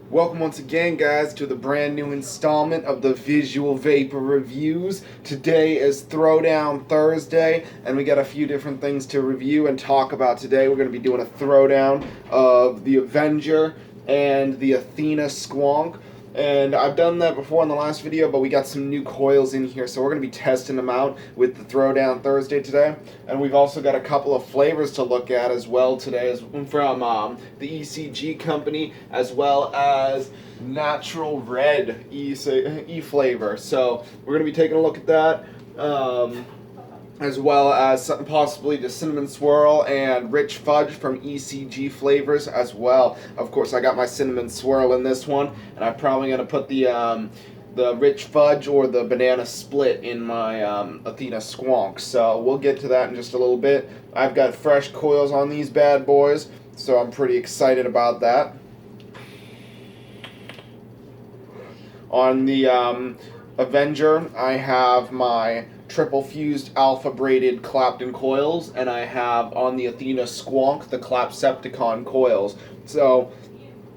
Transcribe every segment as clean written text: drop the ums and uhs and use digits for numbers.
Welcome once again, guys, to the brand new installment of the Visual Vapor Reviews. Today is Throwdown Thursday, and we got a few different things to review and talk about today. We're going to be doing a throwdown of the Avenger and the Athena squonk. And I've done that before in the last video, but we got some new coils in here, so we're going to be testing them out with the Throwdown Thursday today. And we've also got a couple of flavors to look at as well today, from the ECG company, as well as Natural Red E flavor. So we're going to be taking a look at that. As well as possibly the cinnamon swirl and rich fudge from ECG flavors as well. Of course, I got my cinnamon swirl in this one, and I'm probably going to put the rich fudge or the banana split in my Athena squonk. So we'll get to that in just a little bit. I've got fresh coils on these bad boys, so I'm pretty excited about that. On the Avenger, I have my triple fused alpha braided Clapton coils, and I have on the Athena squonk the clapcepticon coils. So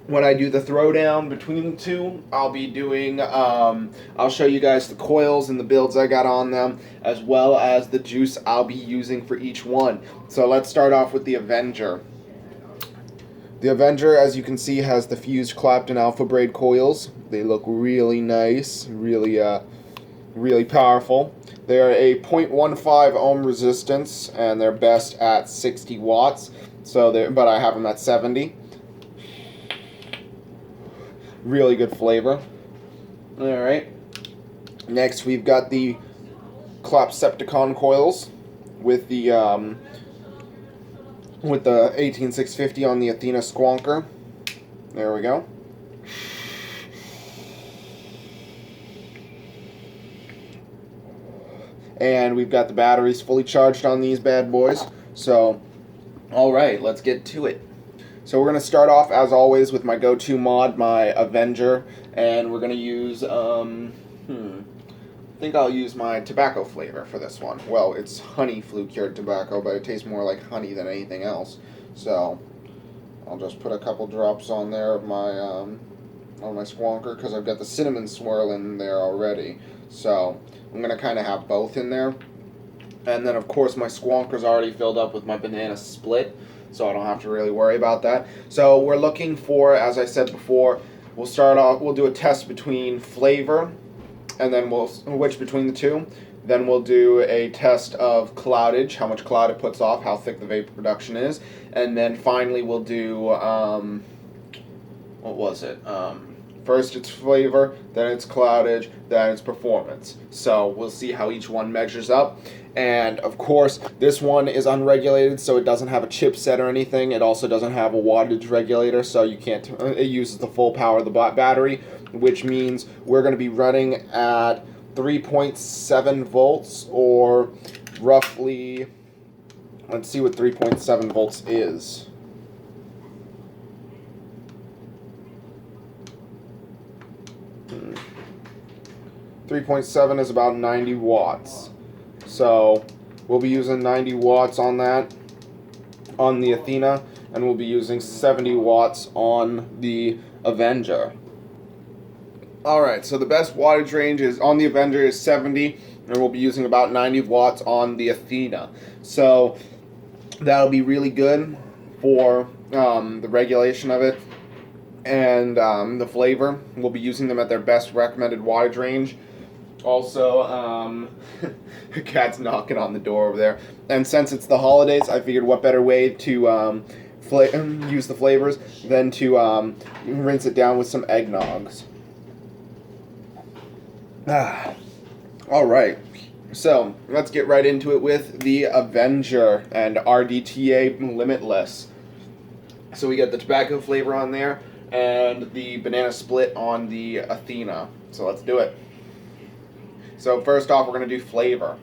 when I do the throwdown between the two, I'll be doing, I'll show you guys the coils and the builds I got on them, as well as the juice I'll be using for each one. So let's start off with the Avenger. The Avenger, as you can see, has the fused Clapton alpha braid coils. They look really nice, really powerful. They are a 0.15 ohm resistance, and they're best at 60 watts. But I have them at 70. Really good flavor. All right. Next, we've got the clapcepticon coils with the 18650 on the Athena squonker. There we go. And we've got the batteries fully charged on these bad boys. So, alright, let's get to it. So we're going to start off, as always, with my go-to mod, my Avenger. And we're going to use, I think I'll use my tobacco flavor for this one. Well, it's honey flue-cured tobacco, but it tastes more like honey than anything else. So, I'll just put a couple drops on there of my, on my squonker, because I've got the cinnamon swirl in there already. So, I'm going to kind of have both in there. And then, of course, my squonker's already filled up with my banana split, so I don't have to really worry about that. So we're looking for, as I said before, we'll do a test between flavor, and then we'll switch between the two. Then we'll do a test of cloudage, how much cloud it puts off, how thick the vapor production is. And then finally we'll do, what was it? First it's flavor, then it's cloudage, then it's performance. So we'll see how each one measures up. And of course, this one is unregulated, so it doesn't have a chipset or anything. It also doesn't have a wattage regulator, so you can't. It uses the full power of the battery, which means we're going to be running at 3.7 volts, or roughly. Let's see what 3.7 volts is. 3.7 is about 90 watts. So we'll be using 90 watts on that, on the Athena, and we'll be using 70 watts on the Avenger. Alright, so the best wattage range is on the Avenger is 70, and we'll be using about 90 watts on the Athena. So that'll be really good for the regulation of it and the flavor. We'll be using them at their best recommended wattage range. Also, cat's knocking on the door over there. And since it's the holidays, I figured what better way to use the flavors than to rinse it down with some eggnogs. Alright, so let's get right into it with the Avenger and rdta limitless. So we got the tobacco flavor on there and the banana split on the Athena. So let's do it. So first off, we're going to do flavor.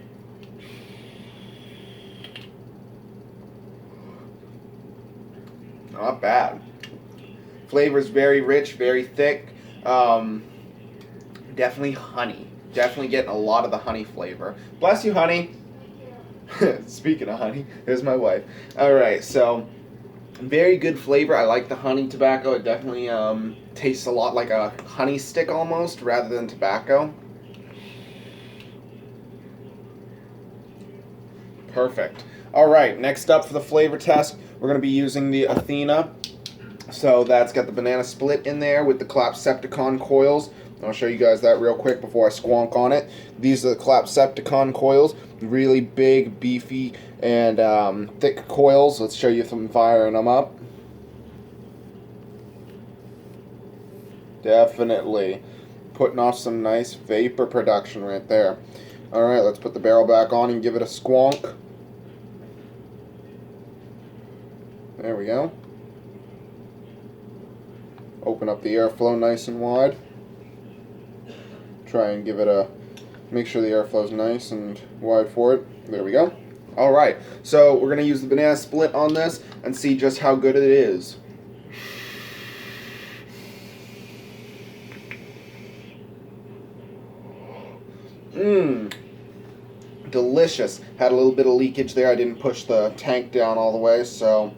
Not bad. Flavor is very rich, very thick. Definitely honey. Definitely getting a lot of the honey flavor. Bless you, honey. Speaking of honey, there's my wife. Alright, so Very good flavor. I like the honey tobacco. It definitely tastes a lot like a honey stick almost, rather than tobacco. Perfect. All right, next up for the flavor test, we're going to be using the Athena. So that's got the banana split in there with the clapcepticon coils. I'll show you guys that real quick before I squonk on it. These are the clapcepticon coils, really big, beefy, and thick coils. Let's show you some firing them up. Definitely putting off some nice vapor production right there. Alright, let's put the barrel back on and give it a squonk. There we go. Open up the airflow nice and wide. Try and give it a, make sure the airflow's nice and wide for it. There we go. Alright, so we're going to use the banana split on this and see just how good it is. Delicious. Had a little bit of leakage there. I didn't push the tank down all the way, so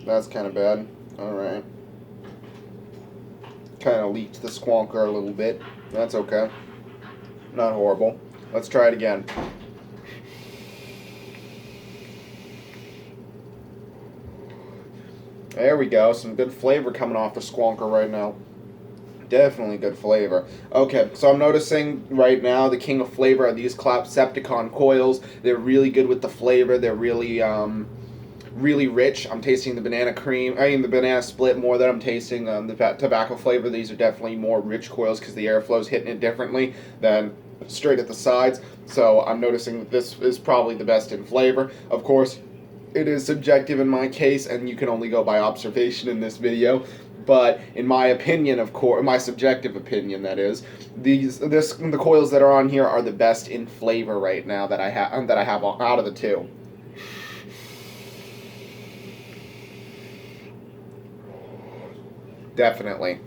that's kind of bad. Alright. Kind of leaked the squonker a little bit. That's okay. Not horrible. Let's try it again. There we go. Some good flavor coming off the squonker right now. Definitely good flavor. Okay, so I'm noticing right now the king of flavor are these clapcepticon coils. They're really good with the flavor. They're really really rich. I'm tasting the banana cream. I mean the banana split more than I'm tasting the tobacco flavor. These are definitely more rich coils because the airflow's hitting it differently than straight at the sides. So I'm noticing that this is probably the best in flavor. Of course, it is subjective in my case, and you can only go by observation in this video. But in my opinion, of course, my subjective opinion, that is, the coils that are on here are the best in flavor right now that I have out of the two. Definitely.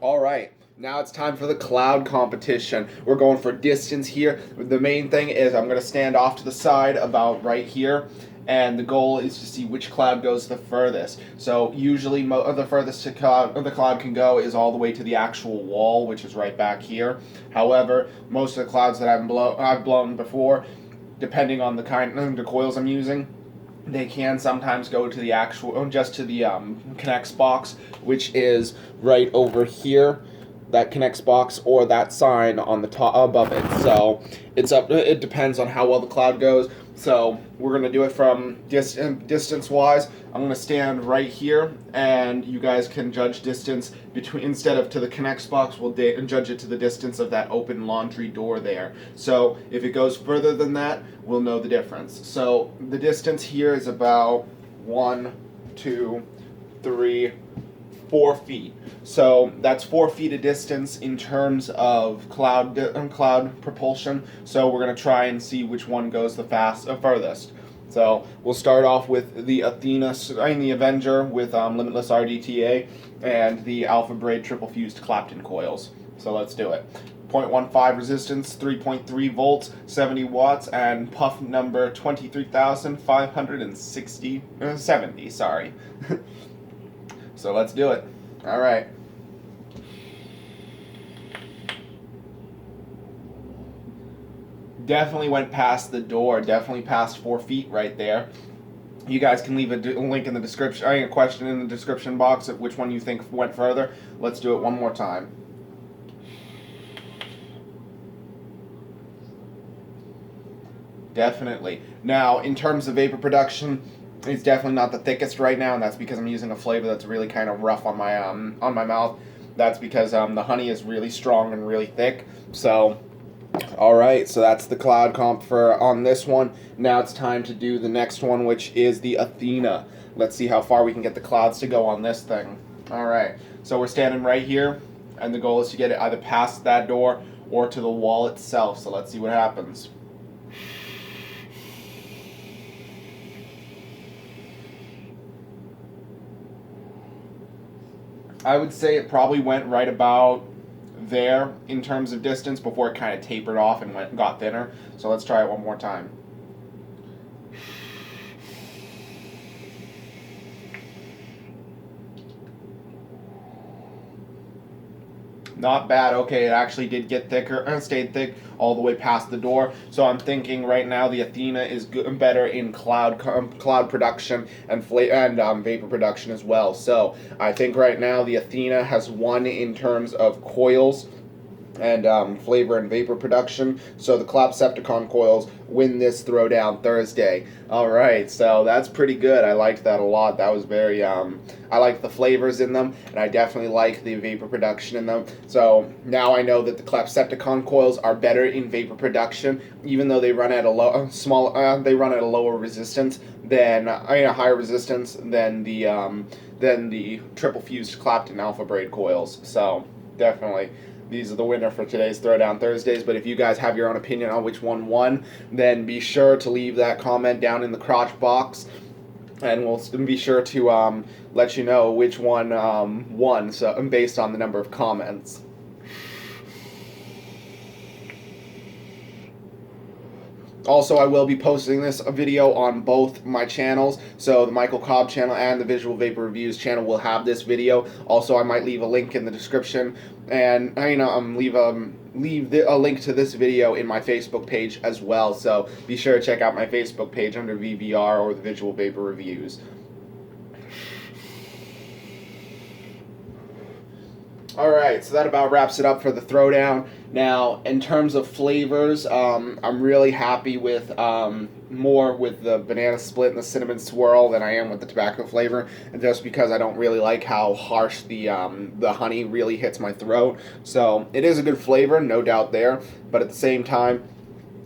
All right. Now it's time for the cloud competition. We're going for distance here. The main thing is I'm going to stand off to the side about right here. And the goal is to see which cloud goes the furthest. So usually the furthest the cloud can go is all the way to the actual wall, which is right back here. However, most of the clouds that I've blown before, depending on the kind of the coils I'm using, they can sometimes go to the actual, just to the connects box, which is right over here. That connects box or that sign on the top above it. So it's up. It depends on how well the cloud goes. So we're gonna do it from distance wise. I'm gonna stand right here, and you guys can judge distance between, instead of to the connects box, we'll judge it to the distance of that open laundry door there. So if it goes further than that, we'll know the difference. So the distance here is about 1, 2, 3, 4 feet. So that's 4 feet of distance in terms of cloud propulsion. So we're going to try and see which one goes the furthest. So we'll start off with the the Avenger with limitless rdta and the alpha braid triple fused Clapton coils. So let's do it. 0.15 resistance, 3.3 volts, 70 watts, and puff number 23,570. Sorry. So let's do it. All right. Definitely went past the door. Definitely past 4 feet right there. You guys can leave a link in the description, a question in the description box of which one you think went further. Let's do it one more time. Definitely. Now, in terms of vapor production, it's definitely not the thickest right now, and that's because I'm using a flavor that's really kind of rough on my mouth. That's because the honey is really strong and really thick. So, all right, so that's the cloud comp for on this one. Now it's time to do the next one, which is the Athena. Let's see how far we can get the clouds to go on this thing. All right, so we're standing right here, and the goal is to get it either past that door or to the wall itself. So let's see what happens. I would say it probably went right about there in terms of distance before it kind of tapered off and got thinner. So let's try it one more time. Not bad. Okay, it actually did get thicker and stayed thick all the way past the door. So I'm thinking right now the Athena is better in cloud production and vapor production as well. So I think right now the Athena has won in terms of coils and flavor and vapor production. So the Clapcepticon coils win this Throwdown Thursday. All right, so that's pretty good. I liked that a lot. That was very I like the flavors in them, and I definitely like the vapor production in them. So now I know that the Clapcepticon coils are better in vapor production, even though they run at a they run at a lower resistance than a higher resistance than the triple fused Clapton alpha braid coils. So definitely, these are the winner for today's Throwdown Thursdays. But if you guys have your own opinion on which one won, then be sure to leave that comment down in the crotch box, and we'll be sure to let you know which one won. So based on the number of comments. Also, I will be posting this video on both my channels, so the Michael Cobb channel and the Visual Vapor Reviews channel will have this video. Also, I might leave a link in the description, and leave a link to this video in my Facebook page as well. So be sure to check out my Facebook page under VVR or the Visual Vapor Reviews. Alright, so that about wraps it up for the Throwdown. Now, in terms of flavors, I'm really happy with more with the banana split and the cinnamon swirl than I am with the tobacco flavor, and just because I don't really like how harsh the honey really hits my throat. So it is a good flavor, no doubt there, but at the same time,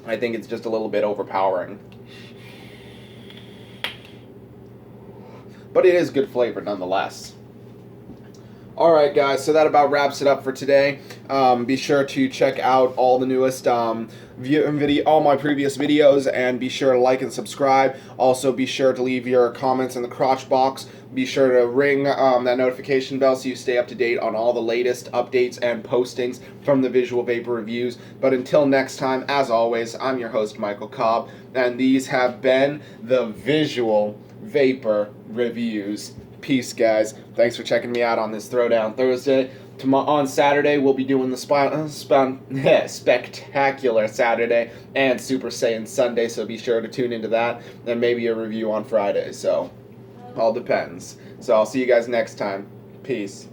I think it's just a little bit overpowering. But it is good flavor nonetheless. Alright guys, so that about wraps it up for today. Be sure to check out all the newest all my previous videos, and be sure to like and subscribe. Also be sure to leave your comments in the crotch box. Be sure to ring that notification bell so you stay up to date on all the latest updates and postings from the Visual Vapor Reviews. But until next time, as always, I'm your host Michael Cobb, and these have been the Visual Vapor Reviews. Peace, guys. Thanks for checking me out on this Throwdown Thursday. On Saturday, we'll be doing the Spectacular Saturday and Super Saiyan Sunday, so be sure to tune into that, and maybe a review on Friday, so all depends. So I'll see you guys next time. Peace.